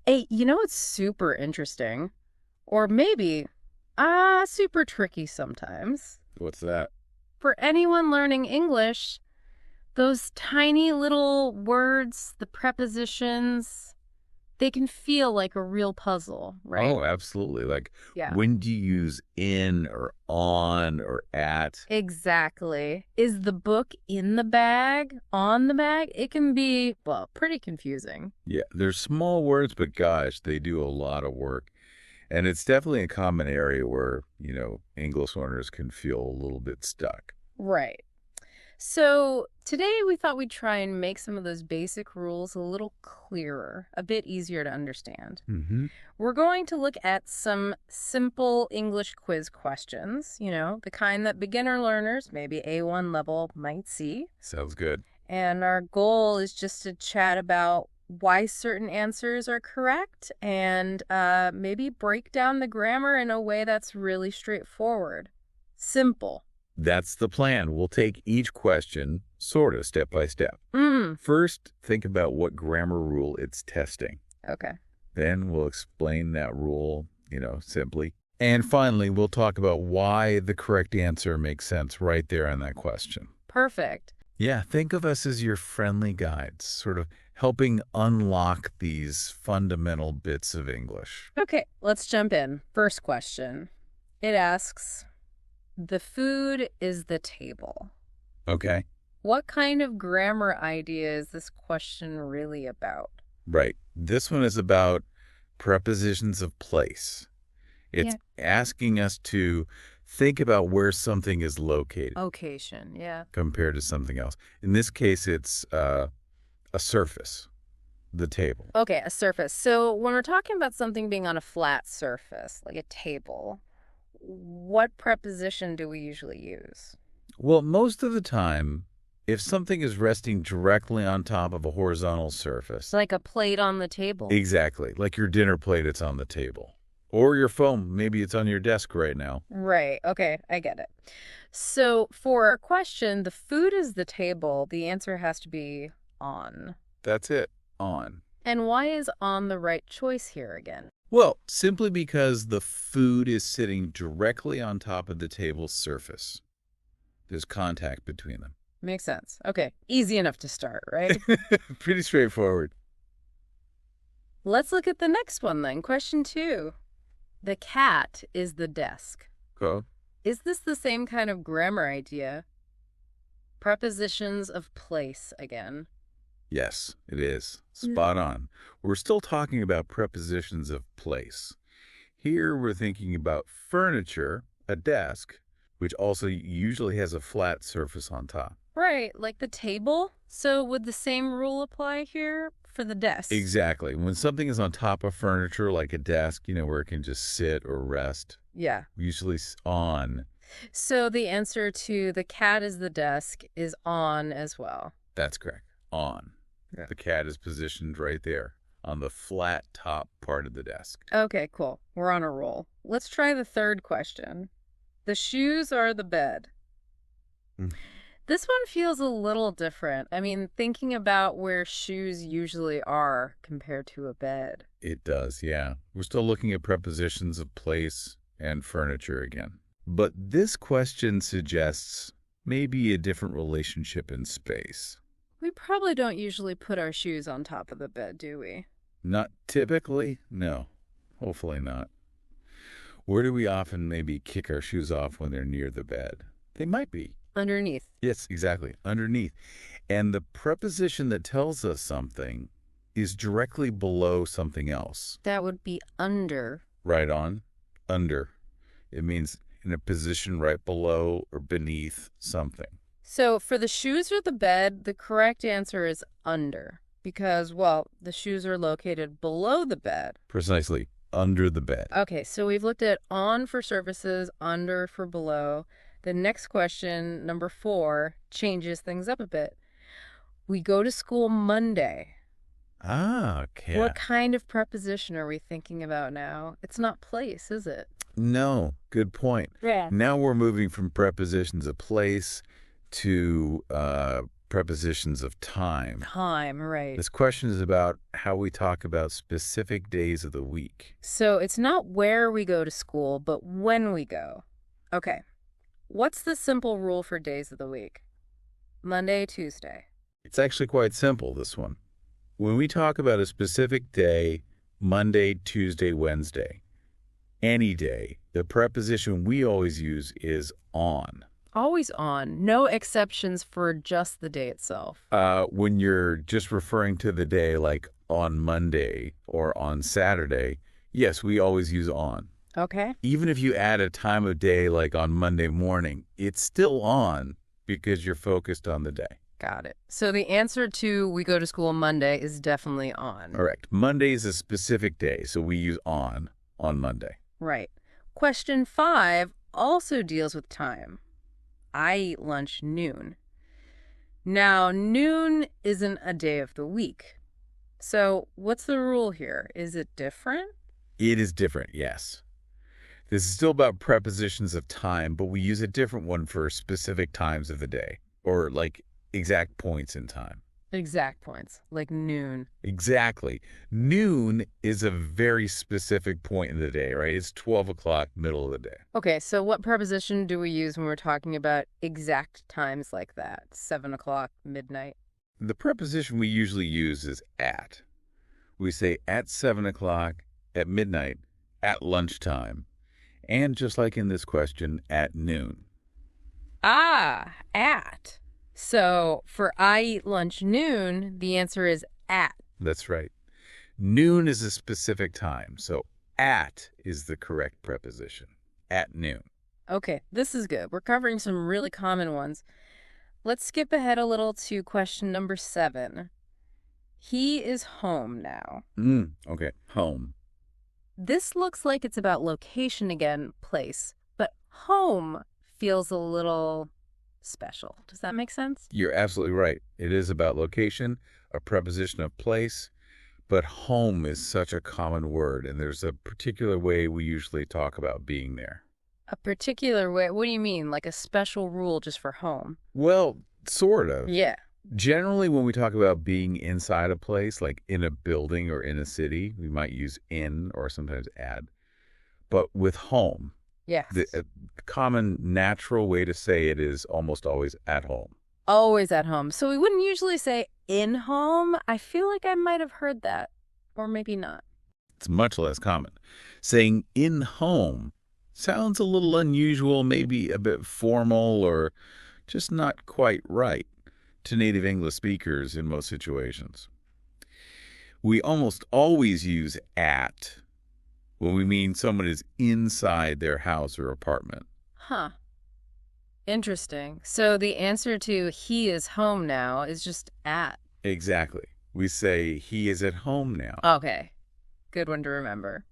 Hey, it's super interesting. Or maybe, super tricky sometimes. What's that? For anyone learning English, those tiny little words, the prepositions, they can feel like a real puzzle, right? Oh, absolutely. Like, Yeah. when do you use in or on or at? Exactly. Is the book in the bag, on the bag? It can be, well, pretty confusing. Yeah, they're small words, but gosh, they do a lot of work. And it's definitely a common area where, English learners can feel a little bit stuck. Right. So today we thought we'd try and make some of those basic rules a little clearer, a bit easier to understand. Mm-hmm. We're going to look at some simple English quiz questions, the kind that beginner learners, maybe A1 level, might see. Sounds good. And our goal is just to chat about why certain answers are correct and maybe break down the grammar in a way that's really straightforward. Simple. That's the plan. We'll take each question sort of step by step. Mm. First, think about what grammar rule it's testing. Okay. Then we'll explain that rule, simply. And finally, we'll talk about why the correct answer makes sense right there in that question. Perfect. Yeah, think of us as your friendly guides, sort of helping unlock these fundamental bits of English. Okay, let's jump in. First question. It asks, the food is the table. Okay. What kind of grammar idea is this question really about? Right. This one is about prepositions of place. It's asking us to think about where something is located. Location, yeah. Compared to something else. In this case, it's a surface, the table. Okay, a surface. So when we're talking about something being on a flat surface, like a table, what preposition do we usually use? Well, most of the time, if something is resting directly on top of a horizontal surface. Like a plate on the table. Exactly. Like your dinner plate, it's on the table. Or your phone, maybe it's on your desk right now. Right. Okay, I get it. So for our question, the food is the table, the answer has to be on. That's it. On. And why is on the right choice here again? Well, simply because the food is sitting directly on top of the table's surface. There's contact between them. Makes sense. Okay, easy enough to start, right? Pretty straightforward. Let's look at the next one then. Question 2. The cat is the desk. Go. Is this the same kind of grammar idea? Prepositions of place again. Yes, it is. Spot on. We're still talking about prepositions of place. Here we're thinking about furniture, a desk, which also usually has a flat surface on top. Right, like the table. So would the same rule apply here for the desk? Exactly. When something is on top of furniture, like a desk, where it can just sit or rest. Yeah. Usually on. So the answer to the cat is the desk is on as well. That's correct. On. Yeah. The cat is positioned right there on the flat top part of the desk. Okay, cool. We're on a roll. Let's try the third question. The shoes are the bed. This one feels a little different. I mean, thinking about where shoes usually are compared to a bed. It does, yeah. We're still looking at prepositions of place and furniture again. But this question suggests maybe a different relationship in space. We probably don't usually put our shoes on top of the bed, do we? Not typically, no. Hopefully not. Where do we often maybe kick our shoes off when they're near the bed? They might be. Underneath. Yes, exactly. Underneath. And the preposition that tells us something is directly below something else. That would be under. Right on. Under. It means in a position right below or beneath something. So for the shoes or the bed, the correct answer is under. Because, well, the shoes are located below the bed. Precisely. Under the bed. Okay, so we've looked at on for surfaces, under for below. The next question, number 4, changes things up a bit. We go to school Monday. Ah, okay. What kind of preposition are we thinking about now? It's not place, is it? No, good point. Yeah. Now we're moving from prepositions of place to prepositions of time. Time, right. This question is about how we talk about specific days of the week. So it's not where we go to school, but when we go. Okay. What's the simple rule for days of the week? Monday, Tuesday. It's actually quite simple, this one. When we talk about a specific day, Monday, Tuesday, Wednesday, any day, the preposition we always use is on. Always on. No exceptions for just the day itself. When you're just referring to the day like on Monday or on Saturday, yes, we always use on. Okay. Even if you add a time of day like on Monday morning, it's still on because you're focused on the day. Got it. So the answer to we go to school Monday is definitely on. Correct. Monday is a specific day, so we use on Monday. Right. Question 5 also deals with time. I eat lunch noon. Now, noon isn't a day of the week. So what's the rule here? Is it different? It is different, yes. This is still about prepositions of time, but we use a different one for specific times of the day, or like exact points in time. Exact points, like noon. Exactly. Noon is a very specific point in the day, right? It's 12 o'clock, middle of the day. Okay, so what preposition do we use when we're talking about exact times like that? 7 o'clock, midnight? The preposition we usually use is at. We say at 7 o'clock, at midnight, at lunchtime, and just like in this question, at noon. Ah, at. So for I eat lunch noon, the answer is at. That's right. Noon is a specific time, so at is the correct preposition. At noon. Okay, this is good. We're covering some really common ones. Let's skip ahead a little to question number 7. He is home now. Okay, home. This looks like it's about location again, place, but home feels a little special. Does that make sense? You're absolutely right. It is about location, a preposition of place, but home is such a common word, and there's a particular way we usually talk about being there. A particular way? What do you mean? Like a special rule just for home? Well, sort of. Yeah. Generally, when we talk about being inside a place, like in a building or in a city, we might use in or sometimes at. But with home, Yes. the common natural way to say it is almost always at home. Always at home. So we wouldn't usually say in home. I feel like I might have heard that, or maybe not. It's much less common. Saying in home sounds a little unusual, maybe a bit formal, or just not quite right to native English speakers in most situations. We almost always use at when we mean someone is inside their house or apartment. Huh. Interesting. So the answer to he is home now is just at. Exactly. We say he is at home now. Okay. Good one to remember.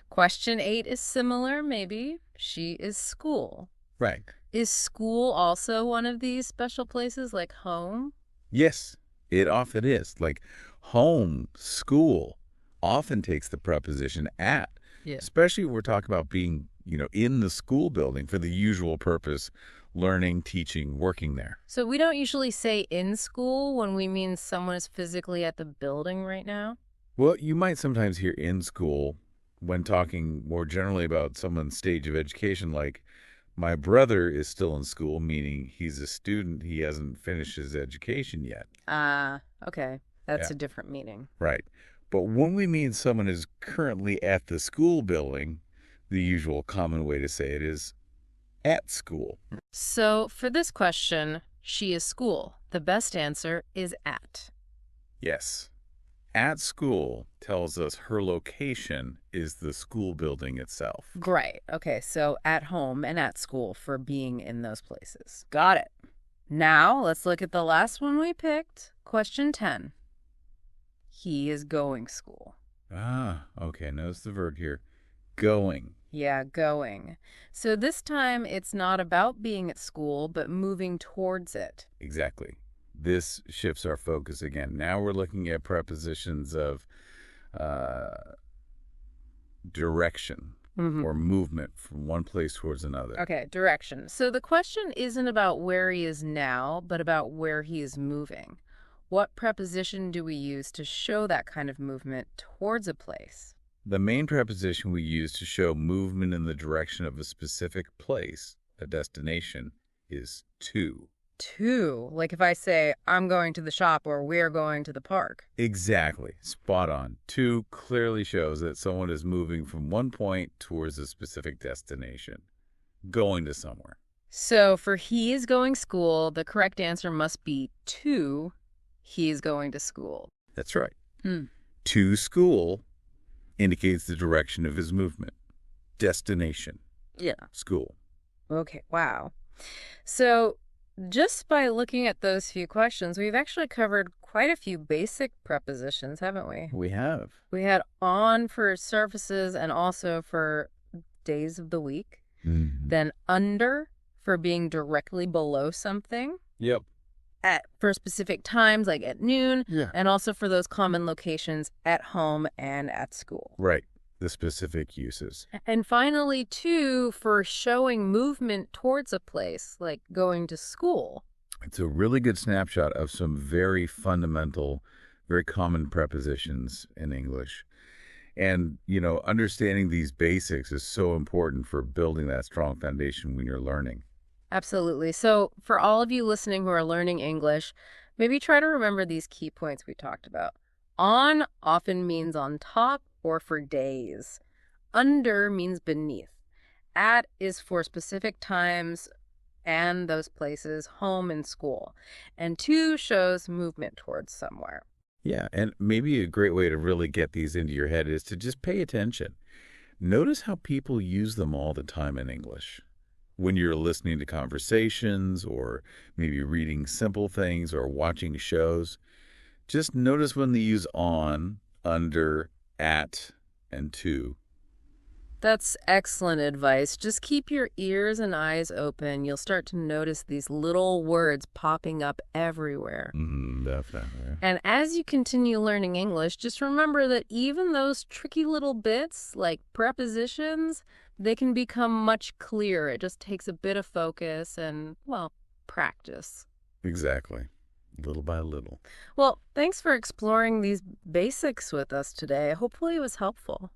Question 8 is similar, maybe. She is school. Right. Is school also one of these special places like home? Yes, it often is. Like home, school, often takes the preposition at. Yeah. Especially when we're talking about being, in the school building for the usual purpose, learning, teaching, working there. So we don't usually say in school when we mean someone is physically at the building right now? Well, you might sometimes hear in school when talking more generally about someone's stage of education, like my brother is still in school, meaning he's a student. He hasn't finished his education yet. Okay. That's Yeah. a different meaning. Right. But when we mean someone is currently at the school building, the usual common way to say it is at school. So for this question, she is school. The best answer is at. Yes. At school tells us her location is the school building itself. Great. Okay, so at home and at school for being in those places. Got it. Now let's look at the last one we picked. Question 10. He is going school. Okay. Notice the verb here. Going. Yeah, going. So this time it's not about being at school, but moving towards it. Exactly. This shifts our focus again. Now we're looking at prepositions of direction. or movement from one place towards another. Okay, direction. So the question isn't about where he is now, but about where he is moving. What preposition do we use to show that kind of movement towards a place? The main preposition we use to show movement in the direction of a specific place, a destination, is to. To, like if I say, I'm going to the shop or we're going to the park. Exactly. Spot on. To clearly shows that someone is moving from one point towards a specific destination, going to somewhere. So for he is going school, the correct answer must be to he is going to school. That's right. To school indicates the direction of his movement. Destination. Yeah. School. Okay, wow. So just by looking at those few questions, we've actually covered quite a few basic prepositions, haven't we? We have. We had on for surfaces and also for days of the week. Then under for being directly below something. Yep. For specific times, like at noon. Yeah. And also for those common locations at home and at school. Right. The specific uses. And finally, to for showing movement towards a place, like going to school. It's a really good snapshot of some very fundamental, very common prepositions in English. And, understanding these basics is so important for building that strong foundation when you're learning. Absolutely. So for all of you listening who are learning English, maybe try to remember these key points we talked about. On often means on top or for days. Under means beneath. At is for specific times and those places, home and school. And to shows movement towards somewhere. Yeah, and maybe a great way to really get these into your head is to just pay attention. Notice how people use them all the time in English. When you're listening to conversations or maybe reading simple things or watching shows, just notice when they use on, under, at, and to. That's excellent advice. Just keep your ears and eyes open. You'll start to notice these little words popping up everywhere. Definitely. And as you continue learning English, just remember that even those tricky little bits, like prepositions, they can become much clearer. It just takes a bit of focus and, well, practice. Exactly. Little by little. Well, thanks for exploring these basics with us today. Hopefully it was helpful.